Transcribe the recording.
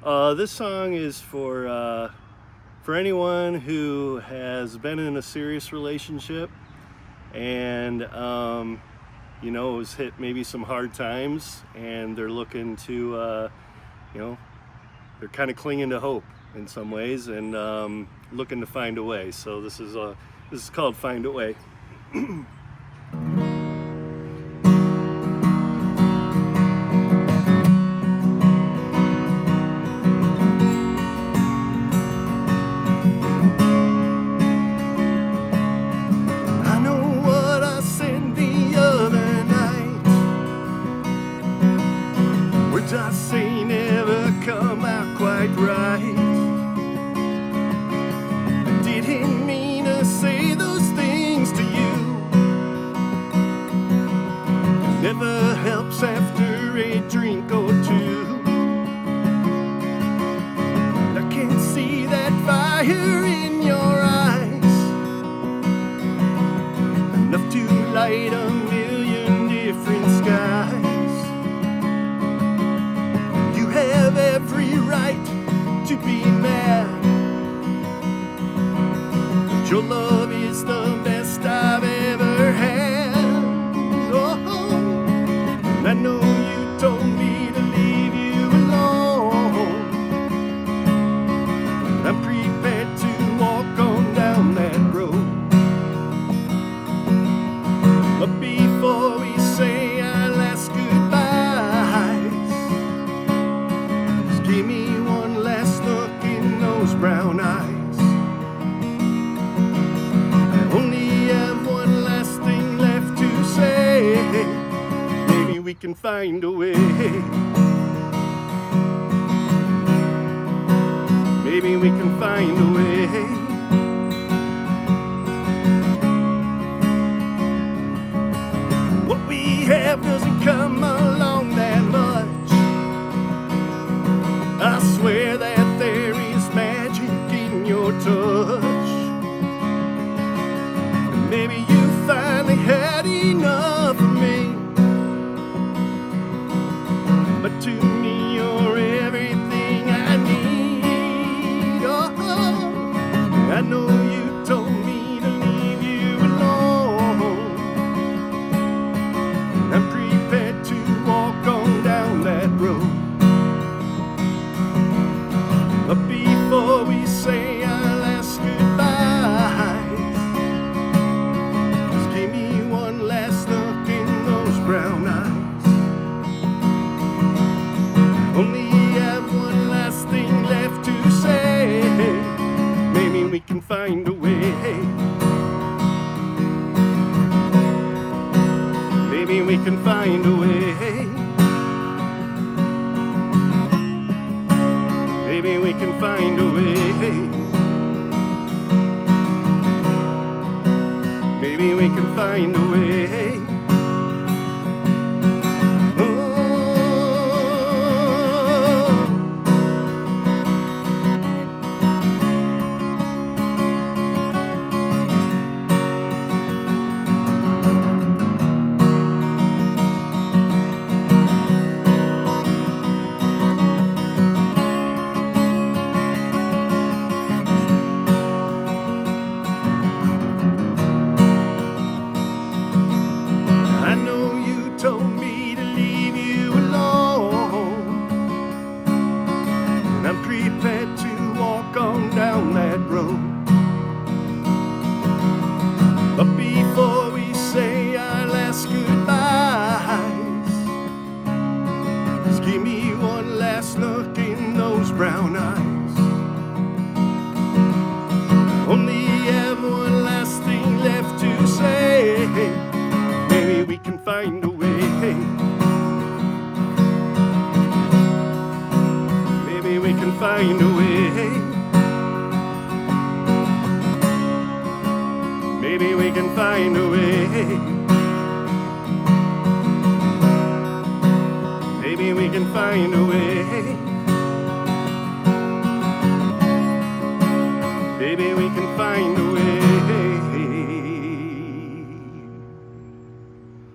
This song is for anyone who has been in a serious relationship and has hit maybe some hard times, and they're looking to they're kind of clinging to hope in some ways, and looking to find a way. So this is called "Find a Way." I say never come out quite right. I didn't mean to say those things to you. It never helps after a drink or two. I can see that fire in your eyes, enough to light a million different skies. Have every right to be mad, but your love is the best I've ever had. Oh, and I know you told me to leave you alone. I'm prepared to walk on down that road, but before we say our last goodbyes, give me one last look in those brown eyes. I only have one last thing left to say. Maybe we can find a way. Maybe we can find a way. What we have doesn't come along that much. I swear that there is magic in your touch. Maybe you finally had enough of me, but to me you're everything I need. Oh, I know you told me to leave you alone. I'm prepared to walk on down that road, but before we say our last goodbyes, just give me one last look in those brown eyes. Only have one last thing left to say. Maybe we can find a way. Maybe we can find a way. Maybe we can find a way. Maybe we can find a way. I'm prepared to walk on down that road, but before we say our last goodbyes, just give me one last look in those brown eyes. Only have one last thing left to say. Maybe we can find a way. Maybe we can find a way. Maybe we can find a way.